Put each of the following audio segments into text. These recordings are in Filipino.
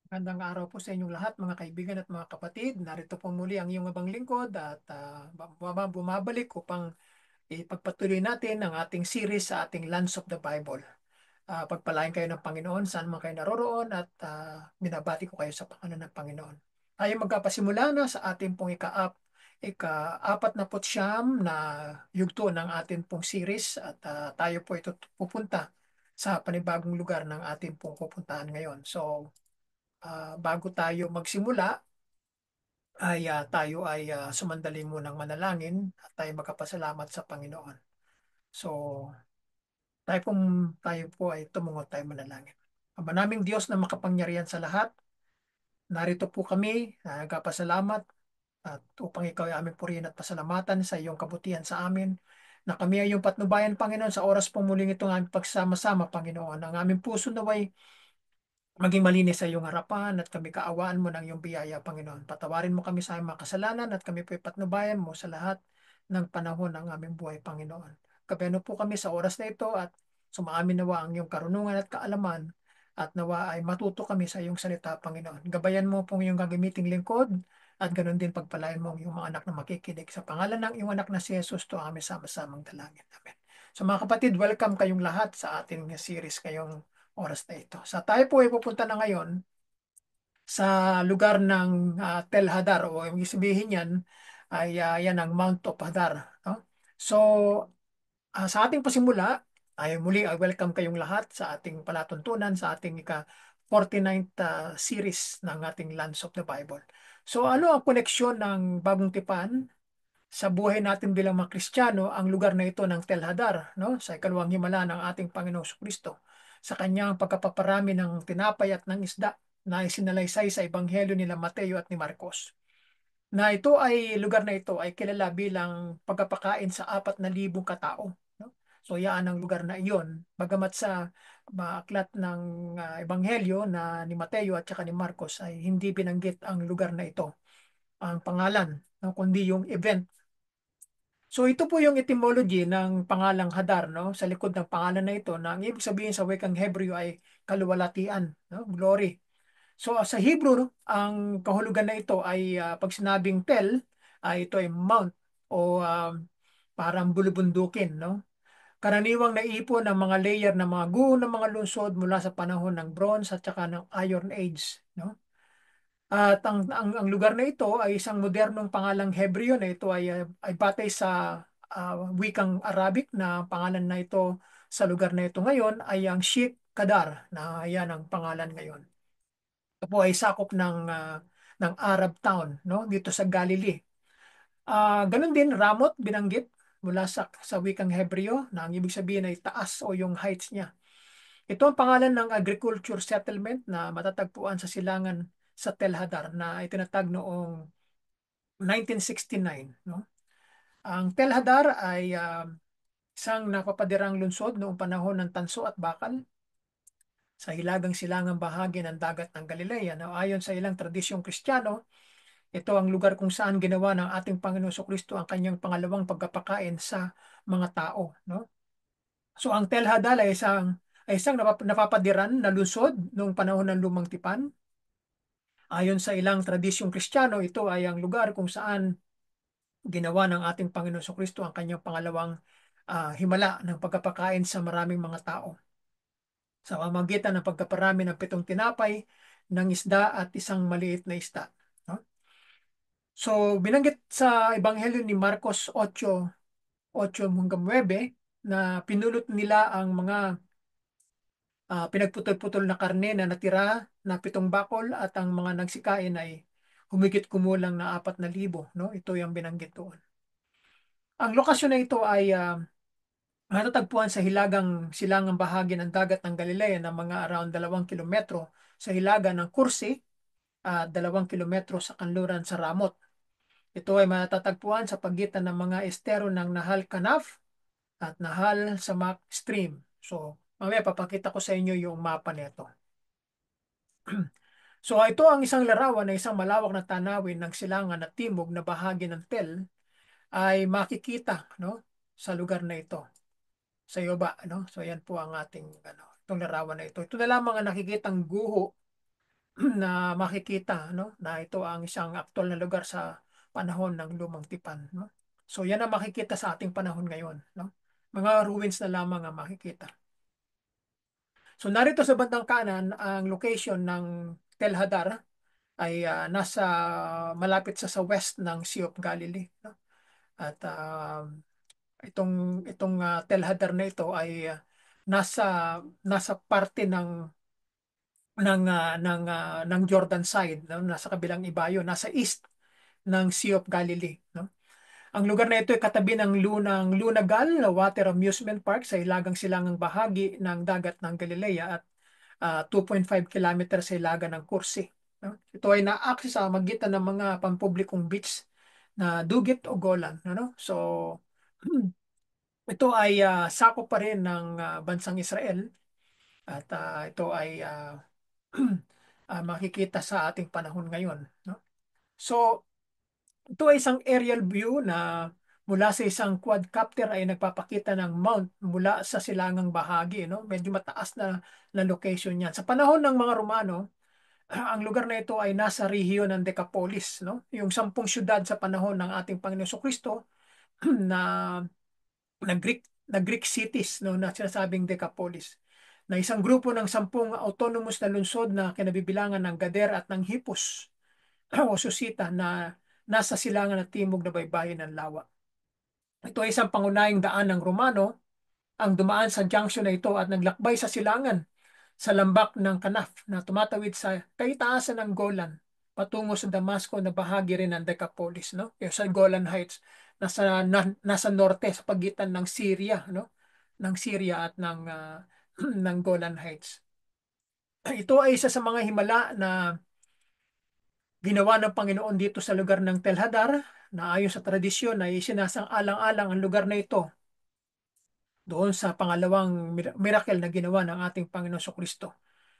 Magandang araw po sa inyong lahat, mga kaibigan at mga kapatid. Narito po muli ang iyong abang lingkod at bumabalik upang ipagpatuloy natin ang ating series sa ating Lands of the Bible. Pagpalain kayo ng Panginoon saan man kayo naroroon at binabati ko kayo sa pangalan ng Panginoon. Tayo magkapasimula na sa ating pong ika-apat na putsyam na yugto ng ating pong series at tayo po ito pupunta sa panibagong lugar ng ating pong pupuntahan ngayon. So, bago tayo magsimula, tayo ay sumandali munang manalangin at tayo magkapasalamat sa Panginoon. So, tayo po ay tumungo tayo manalangin. Ama naming Diyos na makapangyarihan sa lahat, narito po kami, nagkapasalamat at upang ikaw ay aming purihin at pasalamatan sa iyong kabutihan sa amin, na kami ay iyong patnubayan, Panginoon, sa oras pong muling itong aming pagsama-sama, Panginoon. Ang aming puso naway maging malinis sa iyong harapan at kami kaawaan mo ng iyong biyaya, Panginoon. Patawarin mo kami sa aming mga kasalanan at kami po'y patnubayan mo sa lahat ng panahon ng aming buhay, Panginoon. Gabeno po kami sa oras na ito at sumaamin nawa ang iyong karunungan at kaalaman at nawa ay matuto kami sa iyong salita, Panginoon. Gabayan mo pong iyong gagamiting lingkod at ganun din pagpalain mo ang iyong mga anak na makikinig. Sa pangalan ng iyong anak na si Jesus, to ang aming sama-samang dalangin. Amen. So mga kapatid, welcome kayong lahat sa ating series ngayong oras na ito. Sa tayo po ay pupunta na ngayon sa lugar ng Tel Hadar o yung sabihin yan ay yan ang Mount of Hadar. No? So sa ating pasimula ay muli ay welcome kayong lahat sa ating palatuntunan sa ating ika 49th series ng ating Lands of the Bible. So ano ang koneksyon ng Bagong Tipan sa buhay natin bilang mga Kristiyano ang lugar na ito ng Tel Hadar, no? Sa ikalawang himala ng ating Panginoong Kristo sa kanyang pagkapaparami ng tinapay at ng isda na isinalaysay sa ebanghelyo nila Mateo at ni Marcos. Na ito ay lugar na ito ay kilala bilang pagkapakain sa 4,000 katao, no? So yaan ang lugar na iyon. Bagamat sa aklat ng ebanghelyo na ni Mateo at saka ni Marcos ay hindi binanggit ang lugar na ito, ang pangalan, no? Kundi yung event. So ito po yung etymology ng pangalang Hadar, no? Sa likod ng pangalan na ito, na ang ibig sabihin sa wikang Hebreo ay kaluwalhatian, no? Glory. So sa Hebrew, no, ang kahulugan na ito ay pag sinabing tel, ay ito ay mount o parang bulubundukin, no? Karaniwang naipon ng mga layer ng mga guho ng mga lungsod mula sa panahon ng Bronze at saka ng Iron Age, no? At ang lugar na ito ay isang modernong pangalang Hebreo na ito ay batay sa wikang Arabic na pangalan na ito sa lugar na ito ngayon ay ang Sheikh Kadar na yan ang pangalan ngayon. Ito po ay sakop ng Arab town, no, dito sa Galilee. Ganun din Ramot binanggit mula sa wikang Hebreo na ang ibig sabihin ay taas o yung heights niya. Ito ang pangalan ng agriculture settlement na matatagpuan sa silangan sa Tel Hadar na itinatag noong 1969. No? Ang Tel Hadar ay isang napapadirang lungsod noong panahon ng Tanso at Bakal sa hilagang silangang bahagi ng dagat ng Galilea. Na ayon sa ilang tradisyong Kristiyano, ito ang lugar kung saan ginawa ng ating Panginoon Kristo ang kanyang pangalawang pagkapakain sa mga tao. No? So ang Tel Hadar ay isang napapadiran na lungsod noong panahon ng Lumang Tipan. Ayon sa ilang tradisyong Kristiyano, ito ay ang lugar kung saan ginawa ng ating Panginoon Kristo ang kanyang pangalawang himala ng pagkapakain sa maraming mga tao. Sa pamamagitan ng pagkaparami ng 7 tinapay, ng isda at isang maliit na isda. No? So, binanggit sa Ebanghelyo ni Marcos 8:8 hanggang 9 na pinulot nila ang mga pinagputol-putol na karne na natira na 7 bakol at ang mga nagsikain ay humigit kumulang na 4,000. No? Ito yung binanggit doon. Ang lokasyon na ito ay matatagpuan sa silangang bahagi ng dagat ng Galilea ng mga around 2 kilometro sa hilaga ng Kursi at 2 kilometro sa kanluran sa Ramot. Ito ay matatagpuan sa pagitan ng mga estero ng Nahal Kanaf at Nahal Samak Stream. So, mamaya papakita ko sa inyo yung mapa nito. So, ito ang isang larawan na isang malawak na tanawin ng silangan at timog na bahagi ng Tel ay makikita, no, sa lugar na ito. Sa iyo ba, no? So, yan po ang ating itong larawan na ito. Ito na lamang ang nakikitang guho na makikita, no, na ito ang isang aktwal na lugar sa panahon ng Lumang Tipan, no? So yan ang makikita sa ating panahon ngayon, no? Mga ruins na lamang ang makikita. So narito sa bandang kanan ang location ng Tel Hadar ay nasa malapit sa west ng Sea of Galilee, no? At itong Tel Hadar na ito ay nasa nasa parte ng Jordan side, no? Nasa kabilang ibayo, nasa east ng Sea of Galilee, no? Ang lugar na ito ay katabi ng Lunagal na water amusement park sa hilagang silangang bahagi ng dagat ng Galilea at 2.5 kilometers sa hilaga ng Kursi, no? Ito ay na-access sa magitan ng mga pampublikong beach na Dugit o Golan, ano? So ito ay sakop pa rin ng bansang Israel at ito ay makikita sa ating panahon ngayon, no? So ito ay isang aerial view na mula sa isang quadcopter ay nagpapakita ng mount mula sa silangang bahagi, no? Medyo mataas na location yan. Sa panahon ng mga Romano, ang lugar na ito ay nasa rehiyon ng Decapolis, no? Yung 10 syudad sa panahon ng ating Panginoon Kristo na na Greek cities, no, na sinasabing Decapolis, na isang grupo ng 10 autonomous na lungsod na kinabibilangan ng Gader at ng Hippos o Susita na nasa silangan at timog na baybayin ng Lawa. Ito ay isang pangunahing daan ng Romano ang dumaan sa junction na ito at naglakbay sa silangan sa lambak ng Kanaf na tumatawid sa kaitaasan ng Golan patungo sa Damasco na bahagi rin ng Decapolis, no? Yung sa Golan Heights nasa norte sa pagitan ng Syria, no? Ng Syria at ng Golan Heights. Ito ay isa sa mga himala na ginawa ng Panginoon dito sa lugar ng Tel Hadar na ayon sa tradisyon ay sinasang-alang-alang ang lugar na ito doon sa pangalawang miracle na ginawa ng ating Panginoon Kristo.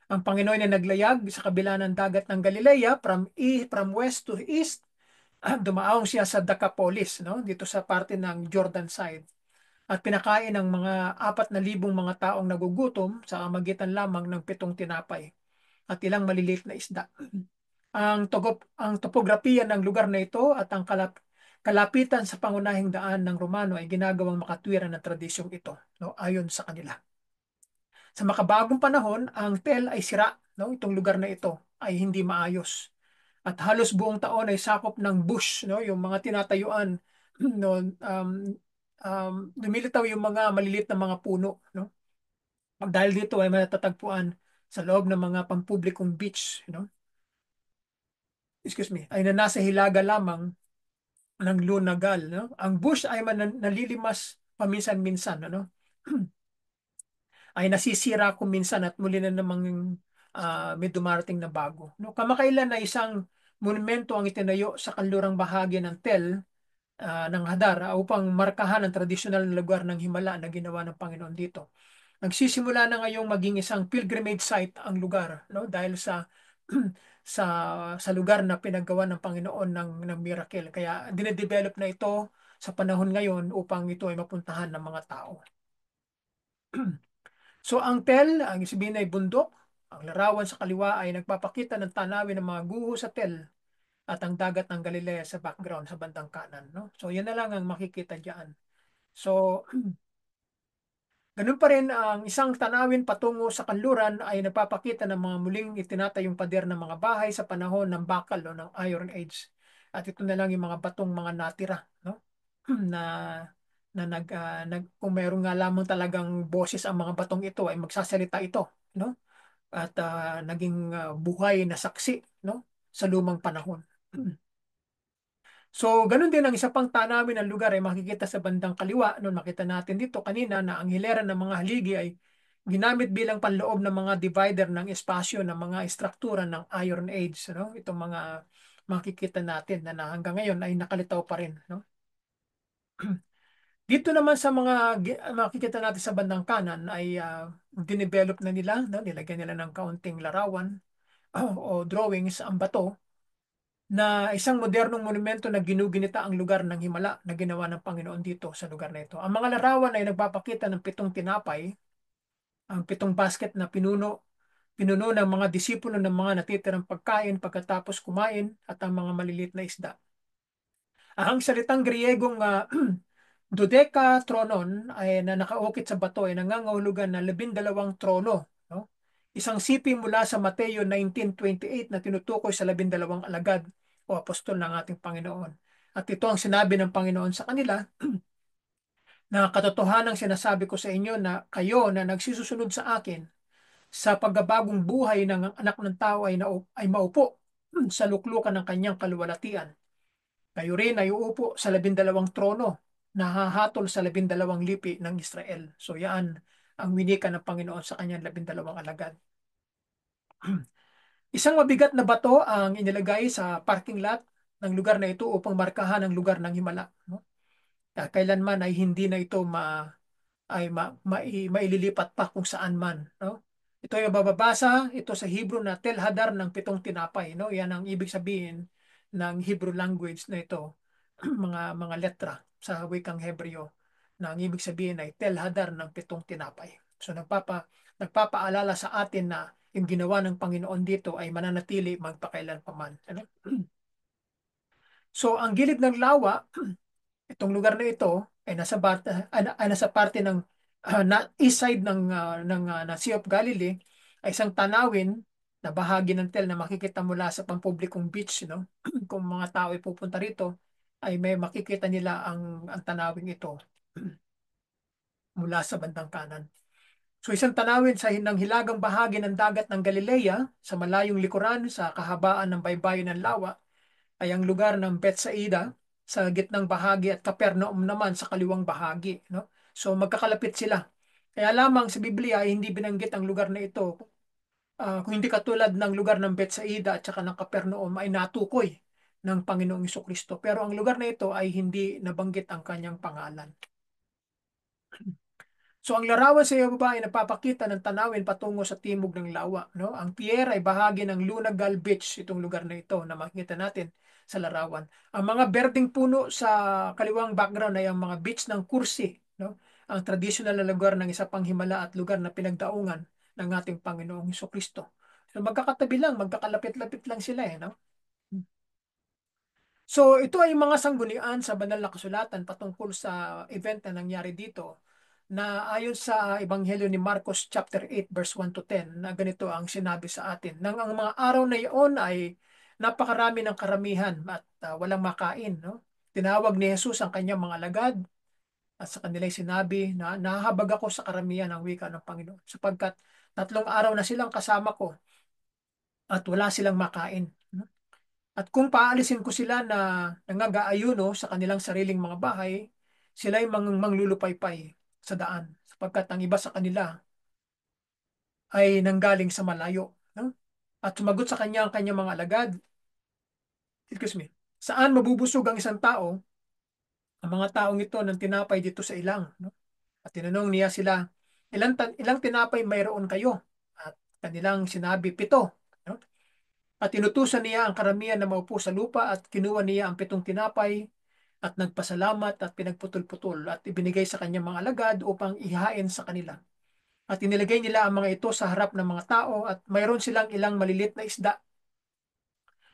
Ang Panginoon ay naglayag sa kabila ng dagat ng Galilea from west to east. Dumaong siya sa Decapolis, no? Dito sa parte ng Jordan side. At pinakain ng mga 4,000 mga taong nagugutom sa magitan lamang ng 7 tinapay at ilang maliliit na isda. Ang topografiya ng lugar na ito at ang kalapitan sa pangunahing daan ng Romano ay ginagawang makatwiran ng tradisyong ito, no? Ayon sa kanila. Sa makabagong panahon, ang Tel ay sira, no? Itong lugar na ito ay hindi maayos. At halos buong taon ay sakop ng bush, no? Yung mga tinatayuan, no? Lumilitaw yung mga maliliit na mga puno, no? Dahil dito ay matatagpuan sa loob ng mga pampublikong beach, no? Excuse me, ay na nasa hilaga lamang ng Lunagal, no? Ang bush ay nalilimas paminsan-minsan, ano? Ay nasisira kung minsan at muli na namang may dumarating na bago, no? Kamakailan na isang monumento ang itinayo sa kanlurang bahagi ng Tel ng Hadar upang markahan ang tradisyonal na lugar ng himala na ginawa ng Panginoon dito. Nagsisimula na ngayong maging isang pilgrimage site ang lugar, no? Dahil sa sa lugar na pinaggawa ng Panginoon ng miracle. Kaya dinedevelop na ito sa panahon ngayon upang ito ay mapuntahan ng mga tao. So ang tel, ang sabihin ay bundok, ang larawan sa kaliwa ay nagpapakita ng tanawin ng mga guho sa tel at ang dagat ng Galilea sa background sa bandang kanan, no? So yan na lang ang makikita diyan. So ganun pa rin ang isang tanawin patungo sa kanluran ay nagpapakita ng mga muling itinatayong pader ng mga bahay sa panahon ng Bakal o ng Iron Age. At ito na lang yung mga batong mga natira, no? na kung mayroong nga lamang talagang boses ang mga batong ito ay magsasalita ito, no? At naging buhay na saksi, no? Sa lumang panahon. So, ganun din ang isa pang tanawin ng lugar ay makikita sa bandang kaliwa. Noon makita natin dito kanina na ang hilera ng mga haligi ay ginamit bilang panloob ng mga divider ng espasyo ng mga estruktura ng Iron Age. No? Itong mga makikita natin na hanggang ngayon ay nakalitaw pa rin. No? Dito naman sa mga makikita natin sa bandang kanan ay dinevelop na nila. No? Nilagyan nila ng kaunting larawan o drawings ang bato na isang modernong monumento na ginuginita ang lugar ng himala na ginawa ng Panginoon dito sa lugar na ito. Ang mga larawan ay nagpapakita ng 7 tinapay, ang 7 basket na pinuno pinuno ng mga disipulo ng mga natitirang pagkain pagkatapos kumain at ang mga maliliit na isda. Ang salitang Griegong Dodecatronon ay na nakaukit sa bato ay nangangahulugan ng 12 trono, no? Isang sipi mula sa Mateo 19:28 na tinutukoy sa 12 alagad o apostol ng ating Panginoon. At ito ang sinabi ng Panginoon sa kanila na katotohanan sinasabi ko sa inyo na kayo na nagsisusunod sa akin sa pagbabagong buhay ng anak ng tao ay maupo sa luklukan ng kanyang kaluwalhatian. Kayo rin ay uupo sa 12 trono na hahatol sa 12 lipi ng Israel. So yan ang winika ng Panginoon sa kanyang 12 alagad. Isang mabigat na bato ang inilagay sa parking lot ng lugar na ito upang markahan ang lugar ng himala. No? Kailanman ay hindi na ito maililipat pa kung saan man. No? Ito ay bababasa ito sa Hebrew na tel hadar ng 7 tinapay. No? Yan ang ibig sabihin ng Hebrew language na ito. mga letra sa wikang Hebreo na ang ibig sabihin ay tel hadar ng 7 tinapay. So nagpapaalala sa atin na yung ginawa ng Panginoon dito ay mananatili magpakailanpaman. Ano? So ang gilid ng lawa, itong lugar na ito ay nasa parte ng east side ng Sea of Galilee ay isang tanawin na bahagi ng tel na makikita mula sa pampublikong beach, no? Kung mga tao ay pupunta rito ay may makikita nila ang tanawin ito mula sa bandang kanan. So isang tanawin sa ng hilagang bahagi ng dagat ng Galilea sa malayong likuran sa kahabaan ng baybayin ng lawa ay ang lugar ng Bethsaida sa gitnang bahagi at Capernaum naman sa kaliwang bahagi, no? So magkakalapit sila. Kaya lamang sa Biblia ay hindi binanggit ang lugar na ito. Kung hindi katulad ng lugar ng Bethsaida at saka ng Capernaum ay natukoy ng Panginoong Kristo. Pero ang lugar na ito ay hindi nabanggit ang kanyang pangalan. So ang larawan sa ibaba ay nagpapakita ng tanawin patungo sa timog ng lawa. No? Ang pier ay bahagi ng Lunagal Beach, itong lugar na ito na makikita natin sa larawan. Ang mga berdeng puno sa kaliwang background ay ang mga beach ng Kursi. No? Ang traditional na lugar ng isa pang himala at lugar na pinagdaungan ng ating Panginoong Kristo. So magkakatabi lang, magkakalapit-lapit lang sila. No? So ito ay mga sanggunian sa banal na kasulatan patungkol sa event na nangyari dito na ayon sa Ebanghelyo ni Marcos chapter 8 verse 1 to 10 na ganito ang sinabi sa atin. Nang ang mga araw na iyon ay napakarami ng karamihan at walang makain. No? Tinawag ni Jesus ang kanyang mga alagad at sa kanila sinabi na nahahabag ako sa karamihan ng wika ng Panginoon sapagkat 3 araw na silang kasama ko at wala silang makain. No? At kung paalisin ko sila na nangagaayuno sa kanilang sariling mga bahay, sila ay manglulupaypay sa daan sapagkat ang iba sa kanila ay nanggaling sa malayo. No? At sumagot sa kanya ang kanyang mga alagad, excuse me, saan mabubusog ang isang tao, ang mga taong ito ng tinapay dito sa ilang. No? At tinanong niya sila, ilang tinapay mayroon kayo? At kanilang sinabi, 7. No? At inutusan niya ang karamihan na maupo sa lupa at kinuha niya ang 7 tinapay at nagpasalamat at pinagputol-putol at ibinigay sa kanyang mga alagad upang ihain sa kanila. At inilagay nila ang mga ito sa harap ng mga tao at mayroon silang ilang malilit na isda.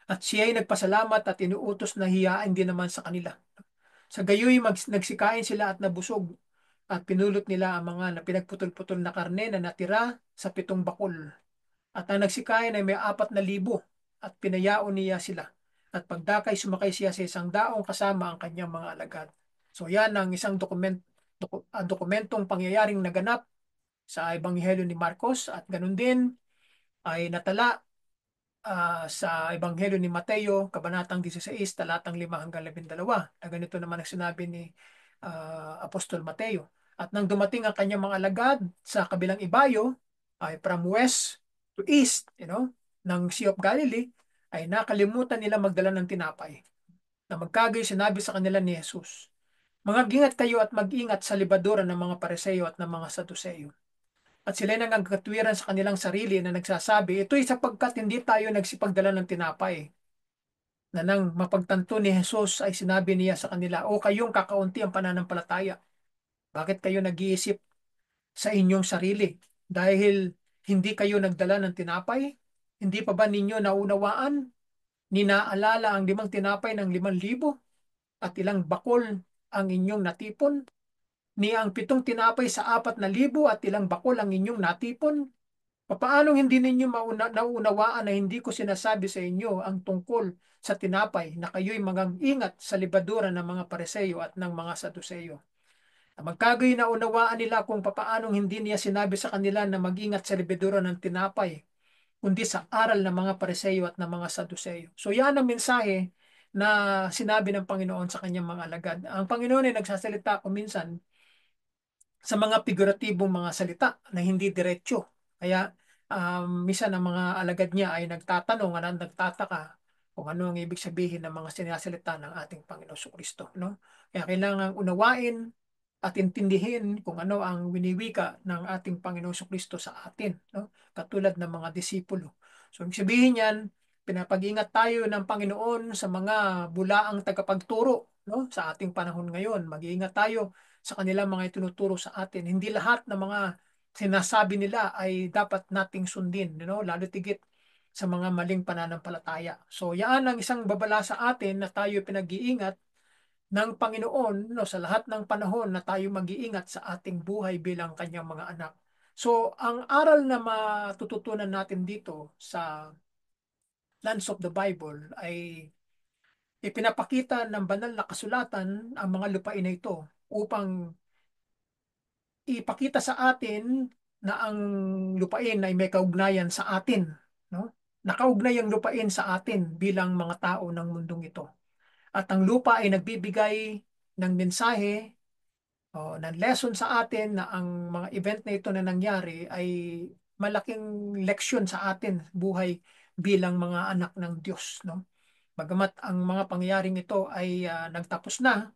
At siya ay nagpasalamat at inuutos na hiyain din naman sa kanila. Sa gayoy nagsikain sila at nabusog at pinulot nila ang mga pinagputol-putol na karne na natira sa 7 bakul. At ang nagsikain ay may 4,000 at pinayaon niya sila. At pagdakay sumakay siya sa isang daong kasama ang kanyang mga alagad. So yan ang isang dokumentong pangyayaring naganap sa Ebanghelyo ni Marcos at ganun din ay natala sa Ebanghelyo ni Mateo, Kabanatang 16, talatang 5 hanggang 12. Na ganito naman ang sinabi ni Apostol Mateo. At nang dumating ang kanyang mga alagad sa kabilang ibayo, ay from west to east, ng Sea of Galilee, ay nakalimutan nila magdala ng tinapay. Na magkagay sinabi sa kanila ni Jesus, mga gingat kayo at mag-ingat sa libadura ng mga Pariseo at ng mga Saduseyo. At sila nang nagkatwiran sa kanilang sarili na nagsasabi, ito'y sapagkat hindi tayo nagsipagdala ng tinapay. Na nang mapagtanto ni Jesus ay sinabi niya sa kanila, o kayong kakaunti ang pananampalataya. Bakit kayo nag-iisip sa inyong sarili? Dahil Hindi kayo nagdala ng tinapay? Hindi pa ba ninyo naunawaan? Ninaalala ang 5 tinapay ng 5,000 at ilang bakol ang inyong natipon? Ni ang 7 tinapay sa 4,000 at ilang bakol ang inyong natipon? Paano hindi ninyo nauunawaan na hindi ko sinasabi sa inyo ang tungkol sa tinapay na kayo'y ingat sa libadura ng mga Pareseyo at ng mga Saduseyo? Magkagayon na unawaan nila kung papaanong hindi niya sinabi sa kanila na mag-ingat sa libadura ng tinapay, kundi sa aral ng mga Pareseyo at ng mga Saduseyo. So yan ang mensahe na sinabi ng Panginoon sa kanyang mga alagad. Ang Panginoon ay nagsasalita kung minsan sa mga figuratibong mga salita na hindi diretsyo. Kaya minsan ang mga alagad niya ay nagtatanong at nagtataka kung ano ang ibig sabihin ng mga sinasalita ng ating Panginoon Kristo, no? Kaya kailangan unawain at intindihin kung ano ang winiwika ng ating Panginoon Kristo sa atin, no? Katulad ng mga disipulo. So, ibig sabihin yan, pinapag-ingat tayo ng Panginoon sa mga bulaang tagapagturo, no? Sa ating panahon ngayon, mag-iingat tayo sa kanilang mga itinuturo sa atin. Hindi lahat ng mga sinasabi nila ay dapat nating sundin, lalo tigit sa mga maling pananampalataya. So, yan ang isang babala sa atin na tayo pinag-iingat ng Panginoon, sa lahat ng panahon na tayo mag-iingat sa ating buhay bilang kanyang mga anak. So, ang aral na matututunan natin dito sa Lands of the Bible ay ipinapakita ng banal na kasulatan ang mga lupain na ito upang ipakita sa atin na ang lupain ay may kaugnayan sa atin, no? Nakaugnay ang lupain sa atin bilang mga tao ng mundong ito. At ang lupa ay nagbibigay ng mensahe o ng lesson sa atin na ang mga event na ito na nangyari ay malaking leksyon sa atin buhay bilang mga anak ng Diyos, no? Bagamat ang mga pangyayaring ito ay nagtapos na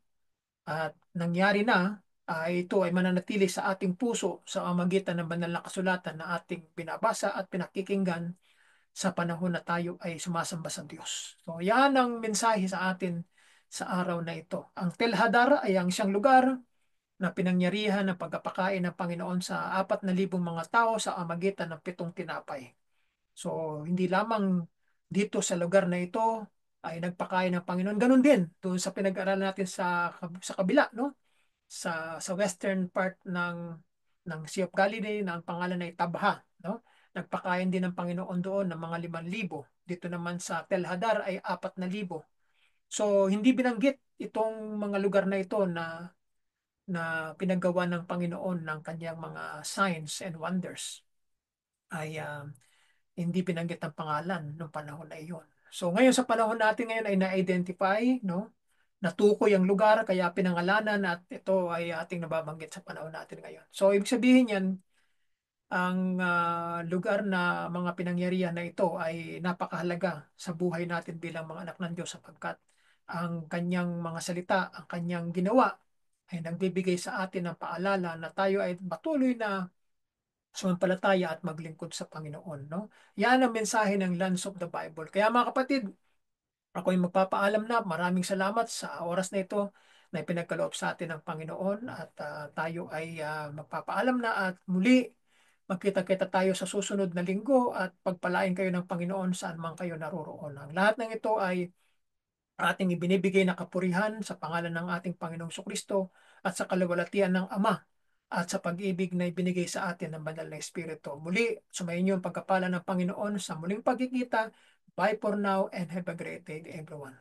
at nangyari na, ito ay mananatili sa ating puso sa pamamagitan ng banal na kasulatan na ating binabasa at pinakikinggan sa panahon na tayo ay sumasamba sa Diyos. So, yan ang mensahe sa atin sa araw na ito. Ang Telhadar ay ang siyang lugar na pinangyarihan ng pagkapakain ng Panginoon sa 4,000 mga tao sa pamamagitan ng 7 tinapay. So, hindi lamang dito sa lugar na ito ay nagpakain ng Panginoon. Ganun din doon sa pinag-aralan natin sa kabila, no? Sa western part ng Sea of Galilee na ang pangalan ay Tabha, no? Nagpakain din ng Panginoon doon ng mga 5,000. Dito naman sa Telhadar ay 4,000. So, hindi binanggit itong mga lugar na ito na pinaggawa ng Panginoon ng kanyang mga signs and wonders ay hindi binanggit ang pangalan noong panahon na iyon. So ngayon sa panahon natin ngayon ay na-identify, no? Natukoy ang lugar kaya pinangalanan at ito ay ating nababanggit sa panahon natin ngayon. So ibig sabihin yan, ang lugar na mga pinangyarihan na ito ay napakahalaga sa buhay natin bilang mga anak ng Diyos sapagkat ang kanyang mga salita, ang kanyang ginawa ay nagbibigay sa atin ng paalala na tayo ay patuloy na sumampalataya at maglingkod sa Panginoon, no? Yan ang mensahe ng Lands of the Bible. Kaya mga kapatid, ako'y magpapaalam na. Maraming salamat sa oras na ito na ipinagkaloob sa atin ng Panginoon at tayo ay magpapaalam na at muli magkita-kita tayo sa susunod na linggo at pagpalain kayo ng Panginoon saan man kayo naroroon. Ang lahat ng ito ay ating ibinibigay na kapurihan sa pangalan ng ating Panginoong Kristo at sa kaluwalhatian ng Ama at sa pag-ibig na ibinigay sa atin ng Banal na Espiritu. Muli, sumayin niyo ang pagkapala ng Panginoon sa muling pagkikita. Bye for now and have a great day, everyone.